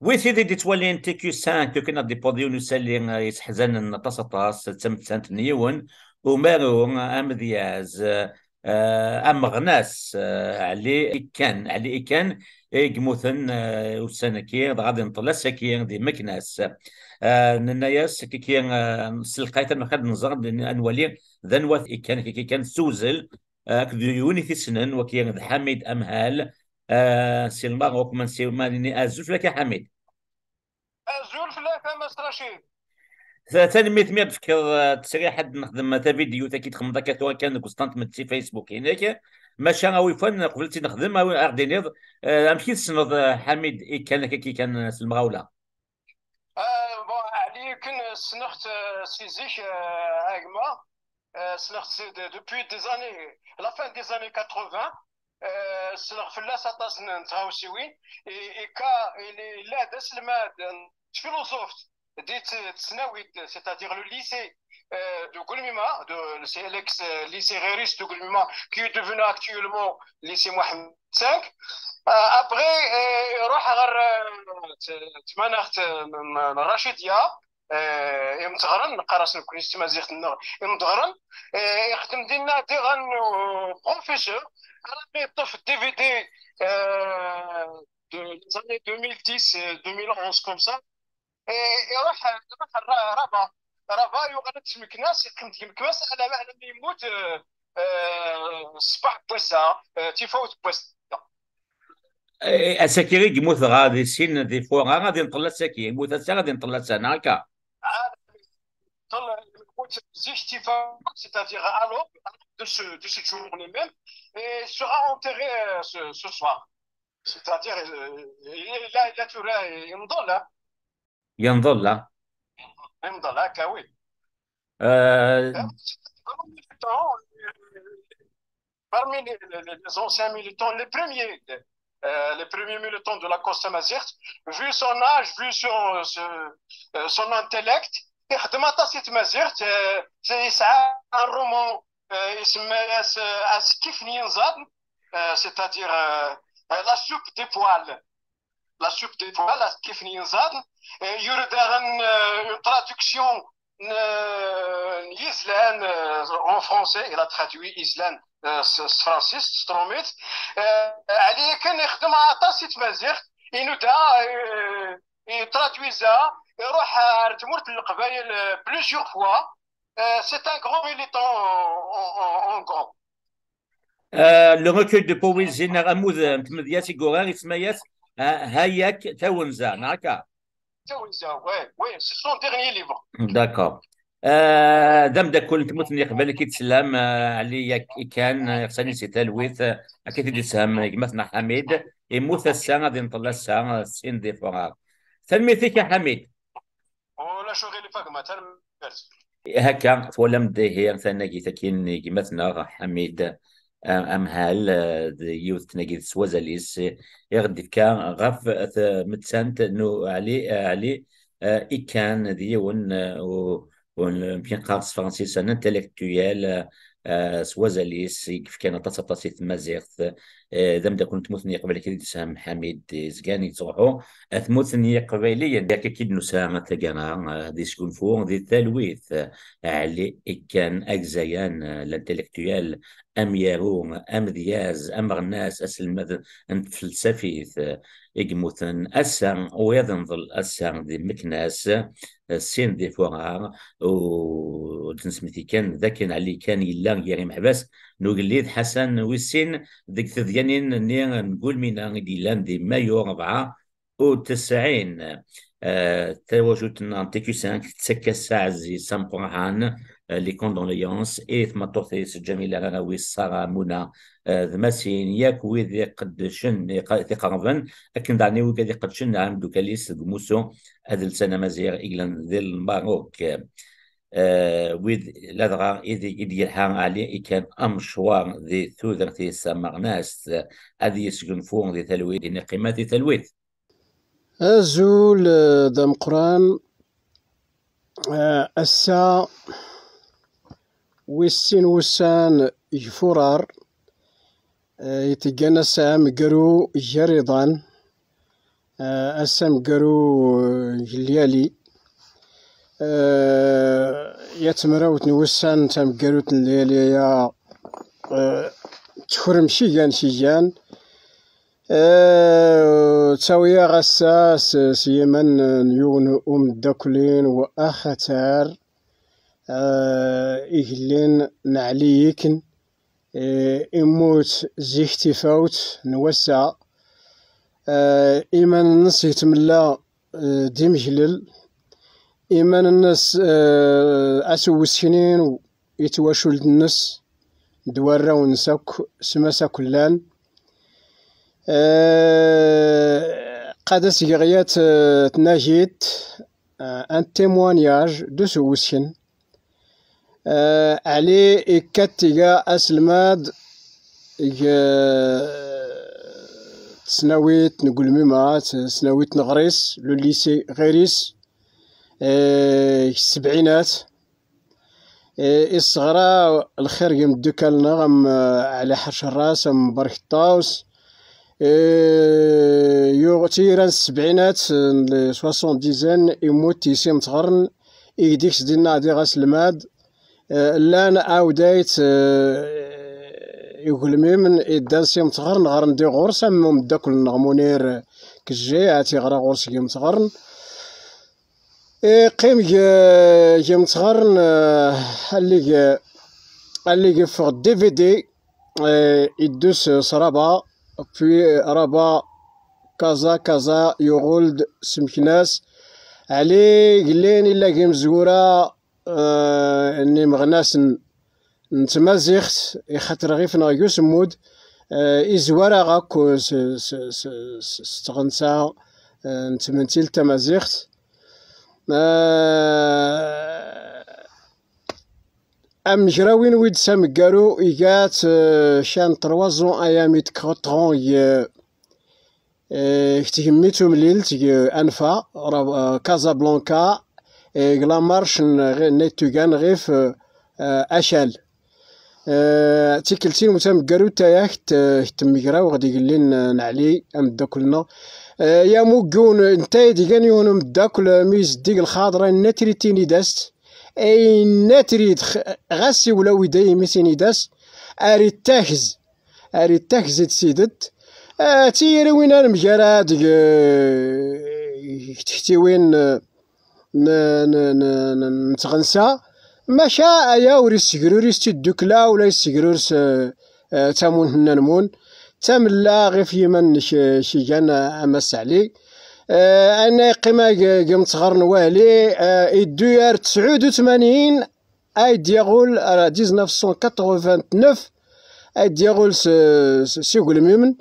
وي سيدي دي تولين تي كيو 5 كنا ديبوديو نسالي يسحزن نطاس طاس تسمت سانت نيون ومارو ام دياز ام غناس علي كان يقموثن وسنكي غادي نطلع سكين دي مكناس نناياس كي سلقايت نخد نزغد انولي ذنوث كي كان سوزل كديوني في سنن وكي حميد امهال سي المغرب من سي ماليني ازوف لك يا حميد. زول ثلاثة مسرشين. ثاني ميت ميت فكر تسري حد نخدم تا فيديو تا كي تخمم كاتو كان كونستانت من تي فيسبوك هناك ماشي غاوي فن قبلتي نخدم او اردينيض امشي تسنض حميد كان كي كان في المغاوله. بون علي كن سنخت سيزيك هاكما سنخت دوبوي دي زاني لا فان دي زاني 80. سنخ فلاس اطاس نتغاوسيوين كا لا داس الماد فيلوزوف ديت تسناويت سيتادير لو ليسي de Goulmima, c'est l'ex-lycée Réris de Goulmima, qui est devenu actuellement lycée Mohamed V. Après, روح غير تمنحت من رشيدية يمتغرن قراصن كنيست مزيغ النغ يمتغرن يخدم دينا ديغان بروفيسور على يطف دي في دي de les années 2010 2011 comme ça يروح ربا ربا يغلط مكناس يقيمت مكناس على معنى يموت صباح بوسا تيفوت بوسا. السكيري يموت غادي سين دي فوا غادي نطلع سكي يموت غادي نطلع سنه هكا. يموت زيش تيفوت c'est-à-dire à l'aube de cette journée même et sera enterré ce soir. C'est-à-dire لا ترى ينضل ينظل ينضل هكا وي. لا. Parmi les anciens militants, les premiers militants de la Costa Mazerte, vu son âge, vu son intellect, يخدم طاسيت مازيغت يسعى un roman يسمى كيف ينزاد c'est-à-dire la soupe des poils. La soupe des poils كيف ينزاد يريد une traduction Islan en français, il a traduit Islan Francis Stromit. عليه كان يخدم على طاسة مازيغ ينودها يترادويزها يروح تمورت القبائل بليزيور فوا. سي ان غران ميليتون en grand. لو ريكول دو بويزي نغموذ متمدياتي غوران يسميات هاياك تاونزا هكا. Ouais, ouais, c'est son dernier livre. داكور. دام دا كل تموت قبل كي تسلم علي كان يخصني سي تلويث اكيد دي سام مثلا حميد يموت الساعه غادي نطلع الساعه سين دي فراغ. تلميذك يا حميد ولا شغل فاقمة تنمرت هكا ولا مدي هي مثلا كي تكين مثلا حميد امهال يوث تنقيد سوازاليس يغدي كان غف متسانت نو علي كان دي ون قارص فرنسيس ان انتلكتويال سوازاليس كيف كان تصطاسي مازيغت ذم دا كنت مثني قبل كده تسام حميد زكاني تروحو اثمثني قبيليا داك كيد نسامة تقنا دي سكون فور دي تلويث علي كان اجزيان الانتلكتويال ام يارون ام دياز ام غناس اسل فلسفي إجموثن أسان ويظنظل أسان دي مكناس السين دي فوغار وتنسمتي كان ذاكن علي كان يلا يري محبس نقليد حسن ويسين ديك ثديانين نقول مينا دي لان دي مايو 94 تواجد نانتيكو 5 تسكى الساعة زي سامبوغان لي كوندوليونس اي ثما طوثيس جميلة غاوي الصارة منى ذماسين ياك ويذي قد شن ذي قرضن لكن دعني ويذي قد شن عام دوكاليس موسو هذا السنة مزير إغلان ذي الماروك ويذ لدغا إذي الحان علي كان أمشوار ذي ثوذر ذي سامغناس هذه يسجن فون ذي تلويث ذي قيمات تلويث أزول دم قران السا ويسين وسان يفرار يتجنس مقرو جريضان أسامقرو جليالي يتمراوت نوسان تامقروت الليالي يا تخرم شيجان شيجان تساوية غساس سيمن نيون داكلين وأختار إهلين نعليكن إموت زيختي فوت نوسع إيمان الناس يتملا ديمجلل إيمان الناس أسو السنين يتواشو الناس دوارا ونساك سماسا كلان قادة سيغيات تناجيت ان تيموانياج دو سوسين علي إكاتيغا أسلماد سناويت نقول ميمات سناويت نغريس لو ليسي غيريس السبعينات الصغرى الخير يمدوك النغم على حرش الراس مبارك الطاوس تيران السبعينات سواسون ديزان يموت تيسيم تغرن إيديكس دينا دي غاسلماد لان أودايت يقول ميمن إدان سيم تغرن غرن دي غورسا مداكل نغمونير كجي عاتي غرا غورس يم تغرن قيم يم تغرن اللي فوق دي في دي يدوس صرابا في رابا كازا يغولد سمكناس علي قلين إلا كيم زورا اني مغناس نتمازيخت يخاطر غيف نغيو سمود إزوارا غاكو ستغنسا نتمنتيل تمازيخت أم جراوين ويد سامكارو إيجات شان تروازون أيامي تكغطغون اكتهميتو مليلت أنفا كازابلانكا غلامارش نيتوغان غيف أشال تيكلتين متامكارو تاياك تمكراو غادي يقلين نعلي أم داكلنا يا موكون نتايا ديكان يونو مداكل ميز ديك الخاضرة ناتريتيني داست أي ناتريد غاسي ولا ويداي ميسيني داس أريد تاكز تسيدت تيري وين أنا مجراد تحتي وين نتغنسا ماشا يا وري السكروريس تدوكلا ولا السكروريس تامون هنانمون تاملا غير في يمن شيجان أمس علي أنا قيمة قمت غرن والي الدوار 89 أي ديغول 1989 أي ديغول سيقول ميمن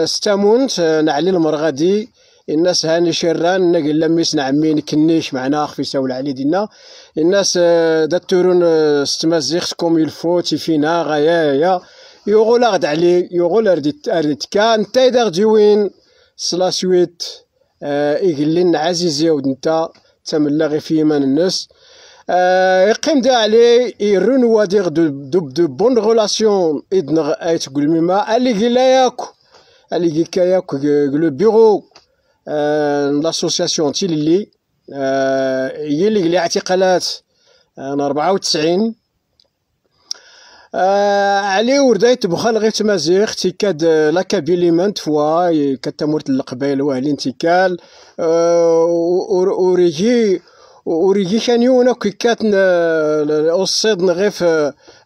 ستامونت نعلي المرغدي الناس هاني شران نقل لميس نعمين كنيش معنا في ساول علي دينا الناس داتورون ستمازيخت كوم يلفوت فينا غايا يقول غد علي يقول اردت كان تايدر جوين سلاسويت إيقلين عزيزي ودنتا تملا غي في يمان الناس يقيم دا علي يرونوا ديغ دو بون غولاسيون إدنغ أيت قول ميما اللي قلا ياكو اللي كاياكو لو بيرو لاسوسياسيون تيلي هي اللي قلي اعتقالات 94 علي وردايت بخال غير تمازيغ تيكاد لاكابيليمنت فوا كتمورت القبائل واهلين تيكال وريجي شانيونا كيكاتن الصيد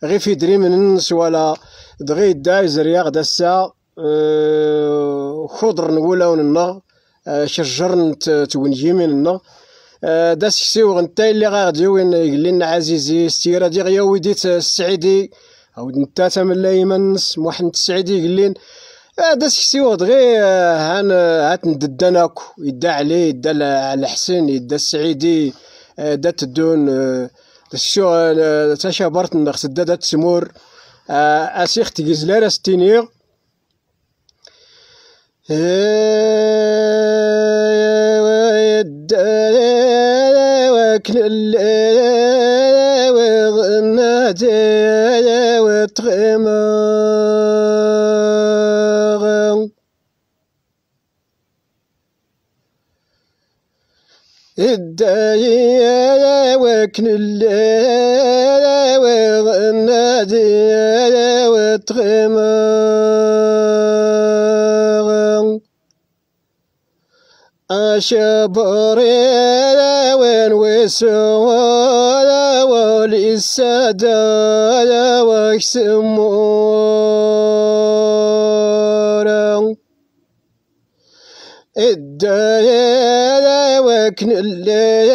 غيف يدري من الناس ولا دغي دايزر ياغ داسا خضر نقولا وننا شجر تونجي مننا داس سيو نتا اللي غادي وين يقلنا عزيزي ستيرا دي غيا ويديت السعيدي او نتا تملا يمنس محمد السعيدي قلين داس سيو دغي هات نددناكو يدا عليه يدا على حسين يدا السعيدي دا تدون شو تشابرت نخس دا تسمور اسيخ تجزلار ستينيغ الدايا وكن الليل والنادي وتغمر أشبري وين وسوى وللسادة وكسمورا الدايا وكن الليل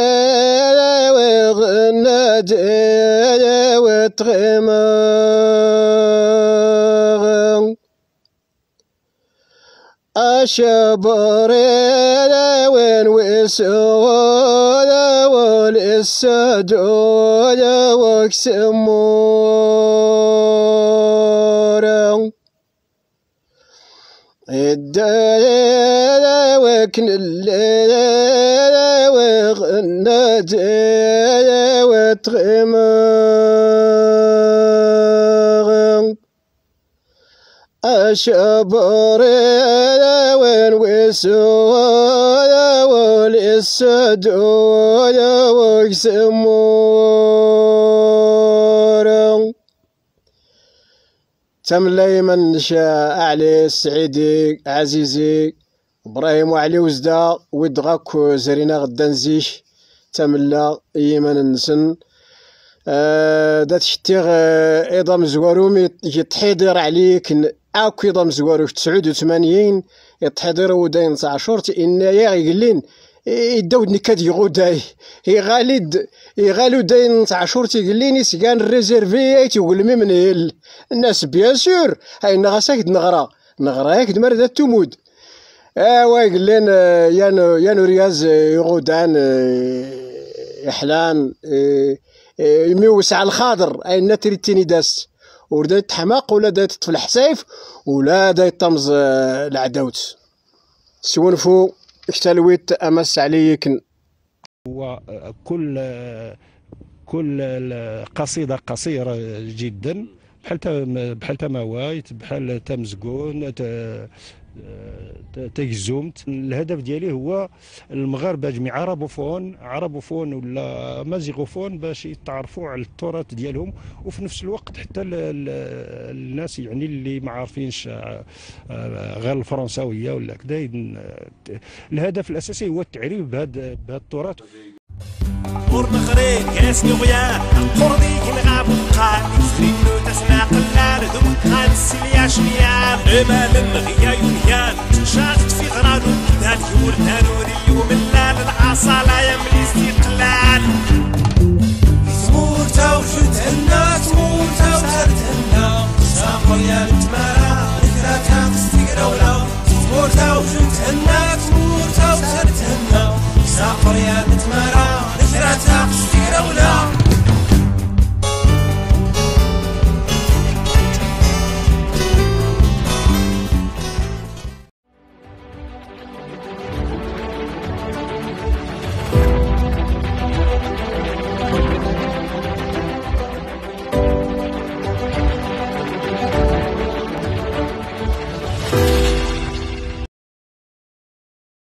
والنادي وتغمر أشبري وين وسوى وللسادة وكسمورا الدايا وكن الليل والنادي وتغمر أشبري وين وسوى وللسادة وكسمورا تملي من شاء علي السعيدي عزيزي ابراهيم وعلي وزدا ودغاك زرينا غدا نزيش تملا ايمن النسن دات شتيغ ايضا مزواروم يتحضر عليك اكو ايضا مزوارو 89 يتحضر وداين 19 ان يا يقلين يداود نكاد يغوداي يغالو داين 19 تيقليني سكان الريزيرفي تيقول مي من الناس بيان سور هاي نغاساك نغرا ياك دمر ذات تمود ويقلين يانو رياز يغودان احلام يميوسع الخاضر اي نتريتيني داس وردا يتحماق ولا دا يطفل حسايف ولا دا يطمز العداوت سونفو اختلويت امس عليك. هو كل قصيدة قصيرة جدا بحال تموايت بحال تمزقون تجزمت. الهدف ديالي هو المغاربه جميع عربوفون ولا مازيغوفون باش يتعرفوا على التراث ديالهم، وفي نفس الوقت حتى الناس يعني اللي ما عارفينش غير الفرنساويه ولا كذا. الهدف الاساسي هو التعريف بهذا التراث. ورنخرين كاس نغيا قردي كنغاب وقال سرينو تسناق اللاردو قال السليا شنيان إما من غيا يونيان شاخت في غرادو